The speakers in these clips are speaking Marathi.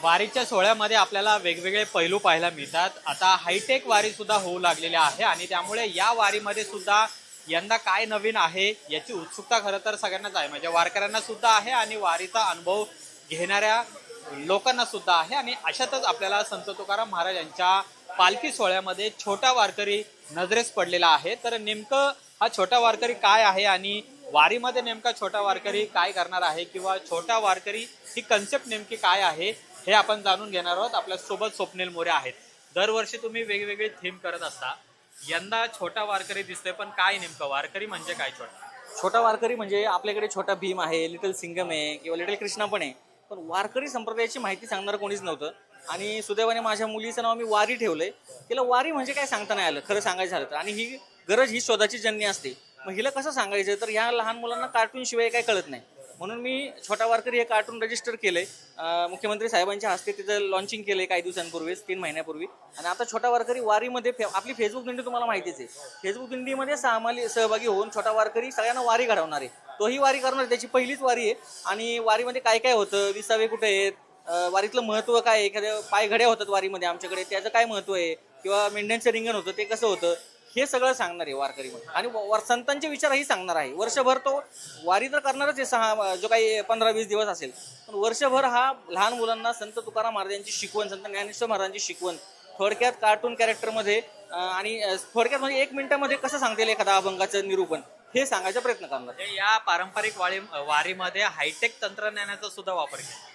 वारीच्या सोहळ्यामध्ये आपल्याला वेगवेगळे पैलू पाहायला मिळतात. आता हायटेक वारी सुद्धा होऊ लागलेली आहे आणि त्यामुळे या वारीमध्ये सुद्धा यंदा काय नवीन आहे याची उत्सुकता खरं तर सगळ्यांनाच आहे. म्हणजे वारकऱ्यांना सुद्धा आहे आणि वारीचा अनुभव घेणाऱ्या लोकांना सुद्धा आहे. आणि अशातच आपल्याला संत तुकाराम महाराज यांच्या पालखी सोहळ्यामध्ये छोटा वारकरी नजरेस पडलेला आहे. तर नेमकं हा छोटा वारकरी काय आहे आणि वारीमध्ये नेमका छोटा वारकरी काय करणार आहे किंवा छोटा वारकरी ही कन्सेप्ट नेमकी काय आहे हे आपण जाणून घेणार आहोत. आपल्या सोबत स्वप्नील मोरे आहेत. दरवर्षी तुम्ही वेगवेगळी थीम करत असता, यंदा छोटा वारकरी दिसतोय, पण काय नेमकं वारकरी म्हणजे काय? छोटा वारकरी म्हणजे आपल्याकडे छोटा भीम आहे, लिटल सिंगम आहे किंवा लिटल कृष्णा पण आहे, पण वारकरी संप्रदायाची माहिती सांगणार कोणीच नव्हतं. आणि सुदैवाने माझ्या मुलीचं नाव मी वारी ठेवलंय. तिला वारी म्हणजे काय सांगता नाही आलं खरं सांगायचं झालं तर. आणि ही गरज ही शोधाची जन्य असते. मग हिला कसं सांगायचं, तर ह्या लहान मुलांना कार्टून शिवाय काय कळत नाही. म्हणून मी छोटा वारकरी हे कार्टून रजिस्टर केलंय. मुख्यमंत्री साहेबांच्या हस्ते तिचं लॉन्चिंग केलंय काही दिवसांपूर्वीच, 3 महिन्यापूर्वी. आणि आता छोटा वारकरी वारीमध्ये आपली फेसबुक दिंडी तुम्हाला माहितीच आहे. फेसबुक दिंडीमध्ये सहभागी होऊन छोटा वारकरी सगळ्यांना वारी घडवणार आहे. तोही वारी करणार, त्याची पहिलीच वारी आहे. आणि वारीमध्ये काय काय होतं, विसावे कुठे आहेत, वारीतलं महत्त्व काय आहे, एखाद्या पायघड्या होतात वारीमध्ये आमच्याकडे, त्याचं काय महत्त्व आहे, किंवा मेंढ्यांचं रिंगण होतं ते कसं होतं, हे सगळं सांगणार आहे वारकरीमध्ये. आणि संतांचे विचारही सांगणार आहे. वर्षभर तो वारी तर करणारच आहे, जो काही 15-20 दिवस असेल, पण वर्षभर हा लहान मुलांना संत तुकाराम महाराजांची शिकवण, संत ज्ञानेश्वर महाराजांची शिकवण थोडक्यात कार्टून कॅरेक्टरमध्ये आणि थोडक्यात म्हणजे 1 मिनिटामध्ये कसं सांगता येईल एखादा अभंगाचं निरूपण, हे सांगायचा प्रयत्न करणार. या पारंपरिक वारीमध्ये हायटेक तंत्रज्ञानाचा सुद्धा वापर केला.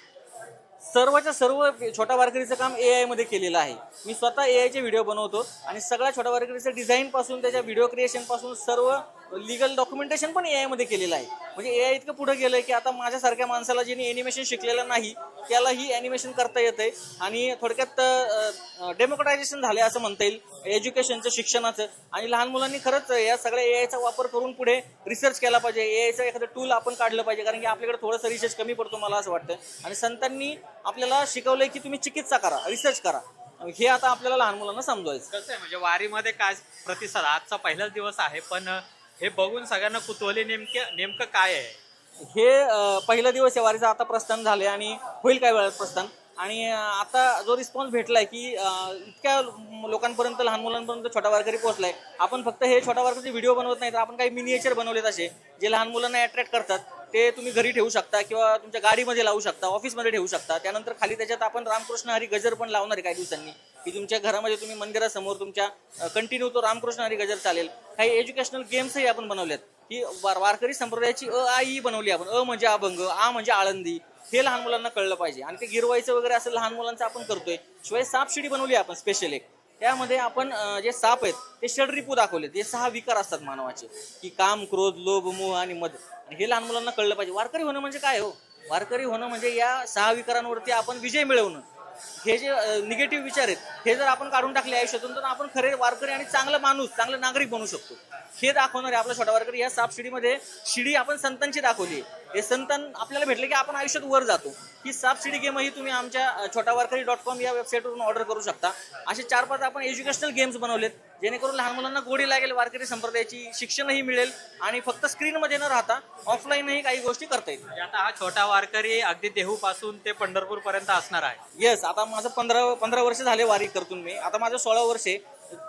सर्वच्या सर्व छोटा वारकरीचं काम AI मध्ये केलेलं आहे. मी स्वतः AIचे व्हिडिओ बनवतो आणि सगळ्या छोटा वारकरीचं डिझाईन पासून त्याच्या व्हिडिओ क्रिएशन पासून सर्व लिगल डॉक्युमेंटेशन पण AI मध्ये केलेलं आहे. म्हणजे AI इतकं पुढे गेलंय की आता माझ्यासारख्या माणसाला ज्यांनी ॲनिमेशन शिकलेलं नाही त्यालाही ॲनिमेशन करता येतंय. आणि थोडक्यात डेमोक्रेटायझेशन झालंय असं म्हणता येईल एज्युकेशनचं, शिक्षणाचं. आणि लहान मुलांनी खरंच या सगळ्या AIचा वापर करून पुढे रिसर्च केला पाहिजे. AIचं एखादं टूल आपण काढलं पाहिजे, कारण की आपल्याकडे थोडंसं रिसर्च कमी पडतो मला असं वाटतं. आणि संतांनी आपल्याला शिकवलंय की तुम्ही चिकित्सा करा, रिसर्च करा. हे आता आपल्याला लहान मुलांना समजवायचं. कसं आहे म्हणजे वारीमध्ये काय प्रतिसाद, आजचा पहिलाच दिवस आहे, पण हे बघून सगळ्यांना कुतूहली नेमकं काय आहे? हे पहिला दिवस आहे वारीचा, आता प्रस्थान झाले आणि होईल काय वेळात प्रस्थान. आणि आता जो रिस्पॉन्स भेटलाय की इतक्या लोकांपर्यंत, लहान मुलांपर्यंत छोटा वारकरी पोहोचलाय. आपण फक्त हे छोटा वारकरी व्हिडिओ बनवत नाही, तर आपण काही मिनिएचर बनवलेत असे जे लहान मुलांना अट्रॅक्ट करतात. ते तुम्ही घरी ठेवू शकता किंवा तुमच्या गाडीमध्ये लावू शकता, ऑफिसमध्ये ठेवू शकता. त्यानंतर खाली त्याच्यात आपण रामकृष्ण हरी गजर पण लावणार आहे काही दिवसांनी, की तुमच्या घरामध्ये तुम्ही मंदिरासमोर तुमच्या कंटिन्यू तो रामकृष्ण हरी गजर चालेल. काही एज्युकेशनल गेम्सही आपण बनवलेत, की वारकरी संप्रदायाची आ ई बनवली आपण. म्हणजे अभंग, आ म्हणजे आळंदी, हे लहान मुलांना कळलं पाहिजे. आणि ते गिरवायचं वगैरे असं लहान मुलांचं आपण करतोय. शिवाय सापशिडी बनवली आपण स्पेशल एक. त्यामध्ये आपण जे साप आहेत ते षड्रिपू दाखवले. ते 6 विकार असतात मानवाचे, की काम, क्रोध, लोभ, मोह आणि मद. आणि हे लहान मुलांना कळलं पाहिजे. वारकरी होणं म्हणजे काय हो? वारकरी होणं म्हणजे या 6 विकारांवरती आपण विजय मिळवणं. हे जे निगेटिव्ह विचार आहेत हे जर आपण काढून टाकले आयुष्यातून, तर आपण खरे वारकरी आणि चांगला माणूस, चांगला नागरिक बनू शकतो. हे दाखवणार आहे आपला छोटा वारकरी. या सापशिडीमध्ये शिडी आपण संतांची दाखवली. हे संतान आपल्याला भेटले की आपण आयुष्यात वर जातो. ही सापशिडी गेम ही तुम्ही आमच्या छोटावारकरी.com या वेबसाईटवरून ऑर्डर करू शकता. असे 4-5 आपण एज्युकेशनल गेम्स बनवलेत, जेणेकरून लहान मुलांना गोडी लागेल वारकरी संप्रदायाची, शिक्षणही मिळेल आणि फक्त स्क्रीनमध्ये न राहता ऑफलाईनही काही गोष्टी करता येतील. आता हा छोटा वारकरी अगदी देहू पासून ते पंढरपूर पर्यंत असणार आहे. येस, आता माझं 15 वर्ष झाले वारी करतून मी. आता माझं 16 वर्ष आहे.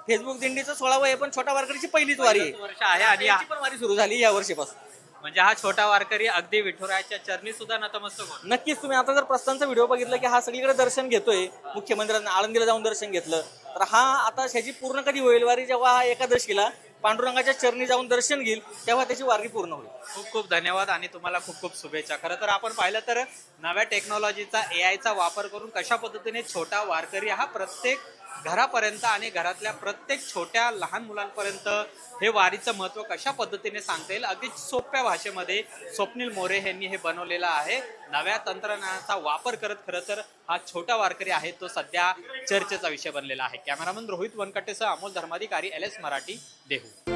फेसबुक दिंडीचं 16वं आहे, पण छोटा वारकरीची पहिलीच वारी आहे. वर्ष आहे आणि पण वारी सुरू झाली या वर्षीपासून. म्हणजे हा छोटा वारकरी अगदी विठुरायाच्या चरणी सुद्धा नतमस्तक होतो. नक्कीच. तुम्ही आता जर प्रस्थानचा व्हिडिओ बघितला की हा सगळीकडे दर्शन घेतोय. मुख्यमंत्र्यांना आळंदीला जाऊन दर्शन घेतलं. तर हा आता ह्याची पूर्ण कधी होईल वारी? जेव्हा हा एकादशीला पांडुरंगाच्या चरणी जाऊन दर्शन घेईल, तेव्हा त्याची वारी पूर्ण होईल. खूप खूप धन्यवाद आणि तुम्हाला खूप खूप शुभेच्छा. खरं तर आपण पाहिलं तर नव्या टेक्नॉलॉजीचा, AIचा वापर करून कशा पद्धतीने छोटा वारकरी हा प्रत्येक घरापर्यंत आणि घरातल्या प्रत्येक छोट्या लहान मुलांपर्यंत हे वारीचं महत्त्व कशा पद्धतीने सांगता येईल, अगदी सोप्या भाषेमध्ये स्वप्नील मोरे यांनी हे बनवलेलं आहे. नव्या तंत्रज्ञानाचा वापर करत खरं तर हा छोटा वारकरी आहे तो सध्या चर्चेचा विषय बनलेला आहे. कॅमेरामन रोहित वनकटेसह अमोल धर्माधिकारी, LS मराठी, देहू.